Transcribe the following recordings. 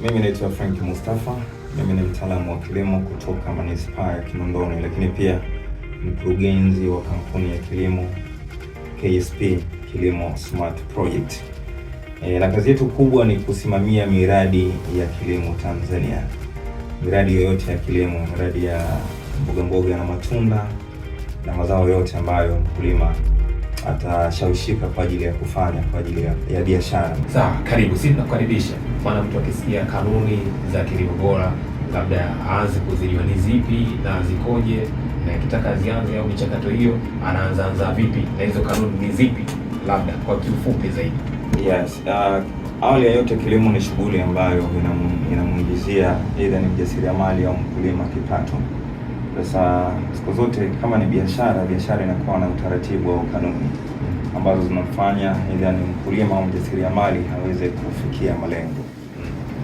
Mimi naitwa Frank Mustafa. Mimi ni mtaalamu wa kilimo kutoka manispaa ya Kinondoni, lakini pia mkurugenzi wa kampuni ya kilimo KSP Kilimo Smart Project. Na kazi yetu kubwa ni kusimamia miradi ya kilimo Tanzania. Miradi yoyote ya kilimo, miradi ya mboga na matunda na mazao yote ambayo mkulima atashawishika kwa ajili ya kufanya kwa ajili ya biashara. Sawa, karibu. Sisi tunakukaribisha. Maana mtu akisikia kanuni za kilimo bora labda aanze kuzijua ni zipi na zikoje, na kitaka zianze au michakato hiyo anaanza vipi, na hizo kanuni ni zipi, labda kwa kiufupi zaidi. Yes, awali ya yote kilimo ni shughuli ambayo inamuingizia aidha ni mjasiriamali au mkulima kipato. Sasa siku zote kama ni biashara inakuwa na utaratibu au kanuni ambazo zinamfanya aidha ni mkulima au mjasiriamali aweze kufikia malengo.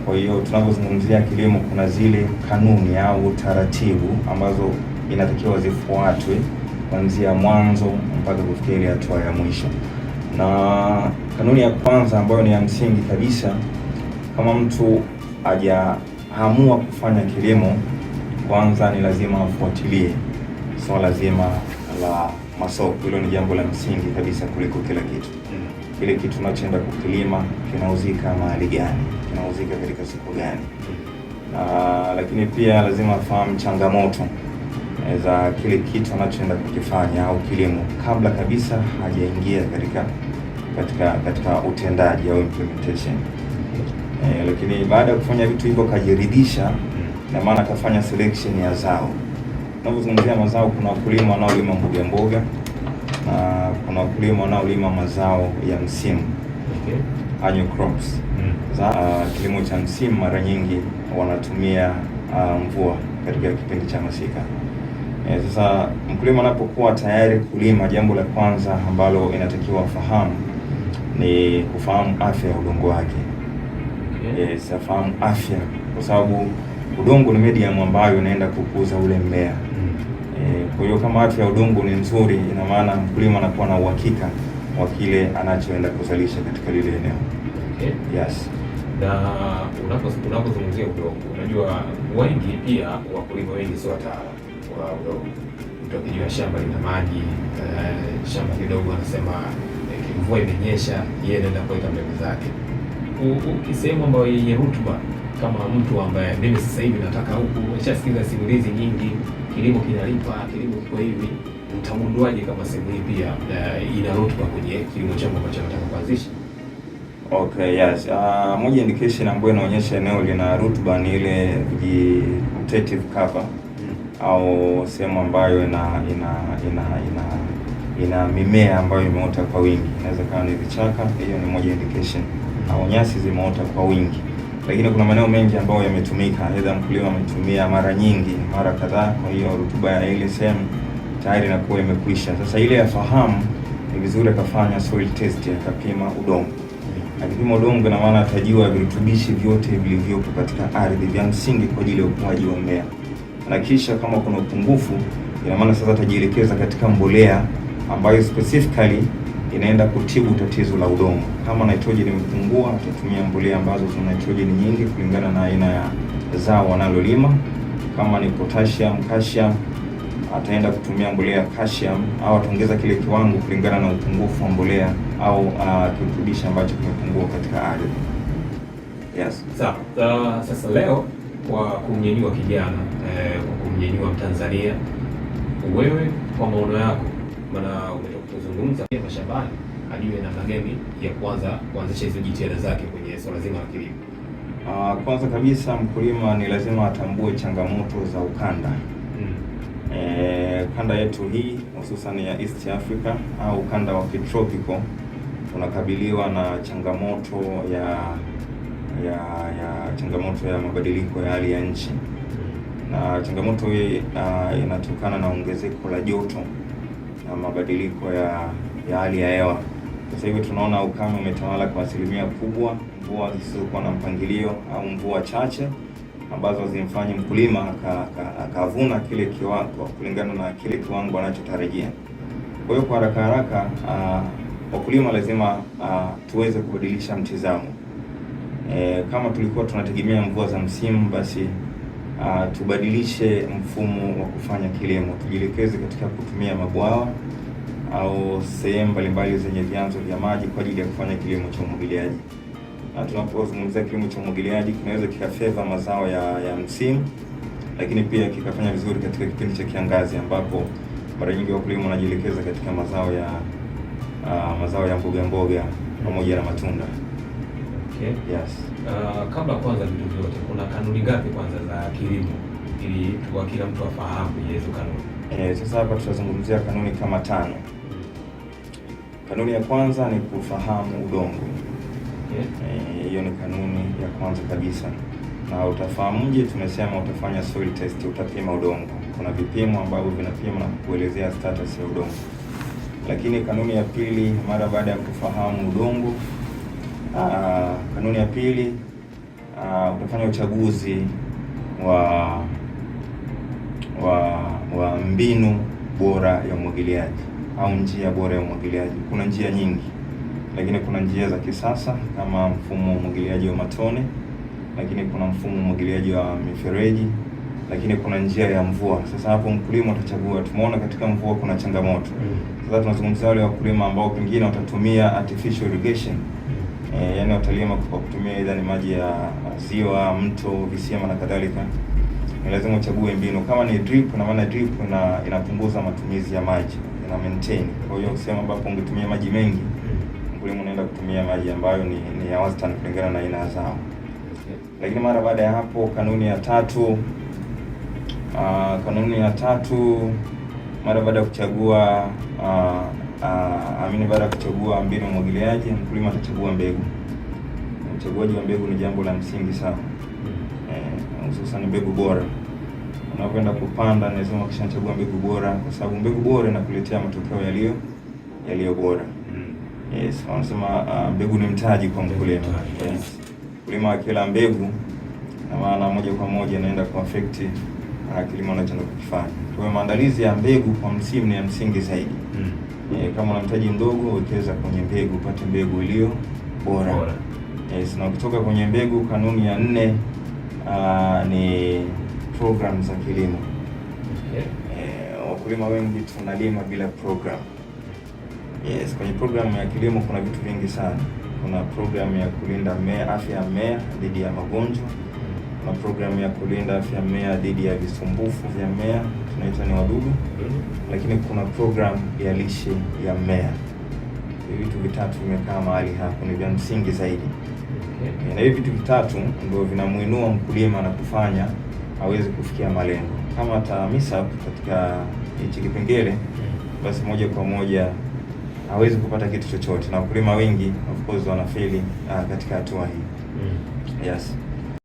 Kwa hiyo tunapozungumzia kilimo, kuna zile kanuni au taratibu ambazo inatakiwa zifuatwe kuanzia mwanzo mpaka kufikia ile hatua ya mwisho. Na kanuni ya kwanza ambayo ni ya msingi kabisa, kama mtu hajaamua kufanya kilimo, kwanza ni lazima afuatilie swala zima la masoko. Hilo ni jambo la msingi kabisa kuliko kila kitu. Kile kitu tunachoenda kukilima kinauzika mahali gani, kinauzika katika soko gani. Lakini pia lazima afahamu changamoto za kile kitu anachoenda kukifanya au kilimo kabla kabisa hajaingia katika utendaji au implementation. Lakini baada ya kufanya vitu hivyo kajiridhisha, na maana kafanya selection ya zao. Tunapozungumzia mazao, kuna wakulima wanaolima mboga na kuna wakulima wanaolima mazao ya msimu, annual crops. Kilimo cha msimu mara nyingi wanatumia mvua katika kipindi cha masika. Sasa mkulima anapokuwa tayari kulima, jambo la kwanza ambalo inatakiwa afahamu ni kufahamu afya ya udongo wake. Afahamu afya, kwa sababu udongo ni medium ambayo inaenda kukuza ule mmea. Kwa hiyo kama afya ya udongo ni nzuri, ina maana mkulima anakuwa na uhakika wa kile anachoenda kuzalisha katika lile eneo. Yes. Na unapozungumzia udongo, unajua wengi pia wakulima wengi sio wataalamu wa udongo. Mtu akijua shamba lina maji, shamba kidogo, anasema mvua imenyesha, yeye anaenda kuweka mbegu zake. Ukisema ambayo yenye rutuba, kama mtu ambaye mimi sasa hivi nataka huku, nimeshasikiza simulizi nyingi, kilimo kinalipa, kilimo kiko hivi, utamunduaje kama sehemu hii pia ina rutuba kwenye kilimo changu ambacho nataka kuanzisha? Okay, yes. Moja indication ambayo inaonyesha eneo lina rutuba ni ile vegetative cover au sehemu ambayo ina mimea ambayo imeota kwa wingi. Inaweza kama ni vichaka, hiyo ni moja indication, au nyasi zimeota kwa wingi. Lakini kuna maeneo mengi ambayo yametumika, aidha mkulima ametumia mara kadhaa, kwa hiyo rutuba ya ile sehemu tayari inakuwa imekwisha. Sasa ile yafahamu ni vizuri akafanya soil test, akapima udongo. Akipima udongo, na maana atajua virutubishi vyote vilivyopo katika ardhi vya msingi kwa ajili ya ukuaji wa mmea. Na kisha kama kuna upungufu, ina maana sasa atajielekeza katika mbolea ambayo specifically inaenda kutibu tatizo la udongo. Kama nitrogen imepungua, atatumia mbolea ambazo zina nitrogen nyingi kulingana na aina ya zao analolima. Kama ni potassium, calcium, ataenda kutumia mbolea ya calcium, au ataongeza kile kiwango kulingana na upungufu wa mbolea au kirutubishi ambacho kimepungua katika ardhi. Yes. Sawa. Sasa leo kwa kumnyanyua kijana, kwa kumnyanyua Mtanzania, wewe kwa maono yako, maana umetoka kuzungumza pia mashambani, ajue namna gani ya kuanzisha hizo jitihada zake kwenye swala zima la kilimo. Kwanza kabisa mkulima ni lazima atambue changamoto za ukanda. Kanda yetu hii hususan ya East Africa au ukanda wa Tropical unakabiliwa na changamoto ya mabadiliko ya hali ya nchi, na changamoto hii inatokana na ongezeko la joto na mabadiliko ya hali ya hewa. Sasa hivi tunaona ukame umetawala kwa asilimia kubwa, mvua zisizokuwa na mpangilio au mvua chache ambazo zimfanye mkulima akavuna kile kiwango kulingana na kile kiwango anachotarajia. Kwa hiyo kwa haraka wakulima lazima tuweze kubadilisha mtizamo. Kama tulikuwa tunategemea mvua za msimu, basi tubadilishe mfumo wa kufanya kilimo, tujielekeze katika kutumia mabwawa au sehemu mbalimbali zenye vyanzo vya maji kwa ajili ya kufanya kilimo cha umwagiliaji. Na tunapozungumzia kilimo cha umwagiliaji, kinaweza kikafeva mazao ya msimu, lakini pia kikafanya vizuri katika kipindi cha kiangazi, ambapo mara nyingi wakulima wanajielekeza katika mazao ya mboga mboga pamoja na matunda. Okay. Yes. Kabla kwanza vitu vyote, kuna kanuni ngapi kwanza za kilimo ili kila mtu afahamu hizo kanuni? Sasa hapa tutazungumzia kanuni kama 5. Kanuni ya kwanza ni kufahamu udongo. Hiyo ni kanuni ya kwanza kabisa. Na utafahamuje? Tumesema utafanya soil test, utapima udongo. Kuna vipimo ambavyo vinapima na kuelezea status ya udongo. Lakini kanuni ya pili, mara baada ya kufahamu udongo, kanuni ya pili, utafanya uchaguzi wa mbinu bora ya umwagiliaji au njia bora ya umwagiliaji. Kuna njia nyingi, lakini kuna njia za kisasa kama mfumo wa umwagiliaji wa matone, lakini kuna mfumo wa umwagiliaji wa mifereji, lakini kuna njia ya mvua. Sasa hapo mkulima utachagua. Tumeona katika mvua kuna changamoto. Sasa tunazungumzia wale wakulima ambao pengine watatumia artificial irrigation. Yani watalima kwa kutumia aidha ni maji ya ziwa, mto, visima na kadhalika. Ni lazima uchague mbinu. Kama ni drip, na maana drip inapunguza matumizi ya maji, ina maintain. Kwa hiyo ukisema ambapo ungetumia maji mengi, mkulima unaenda kutumia maji ambayo ni ya wastani kulingana na aina ya zao. Lakini mara baada ya hapo, kanuni ya tatu, mara baada ya kuchagua baada ya kuchagua mbinu ya umwagiliaji, mkulima atachagua mbegu. Uchaguaji wa mbegu ni jambo la msingi sana, hususan mbegu bora. Unapoenda kupanda, lazima ukishachagua mbegu bora, kwa sababu mbegu bora inakuletea matokeo yaliyo bora. Yes, wanasema mbegu ni mtaji kwa mkulima. Yes. Mkulima akila mbegu, na maana moja kwa moja inaenda kuaffect kilimo anachoenda kukifanya. Kwa hiyo maandalizi ya mbegu kwa msimu ni ya msingi zaidi. Kama una mtaji mdogo, wekeza kwenye mbegu, upate mbegu iliyo bora. Yes, na ukitoka kwenye mbegu, kanuni ya 4 ni program za kilimo. Wakulima wengi tunalima bila program. Yes, kwenye programu ya kilimo kuna vitu vingi sana. Kuna programu ya kulinda afya ya mmea dhidi ya magonjwa. Kuna programu ya kulinda afya ya mmea dhidi ya visumbufu vya mmea, tunaita ni wadudu. Lakini kuna programu ya lishe ya mmea. Hivi vitu vitatu vimekaa mahali hapo, ni vya msingi zaidi. Na hivi vitu vitatu ndio vinamuinua mkulima na kufanya aweze kufikia malengo. Kama ata miss up katika hichi kipengele, basi moja kwa moja hawezi kupata kitu chochote, na wakulima wengi of course wanafeli katika hatua hii. Yes.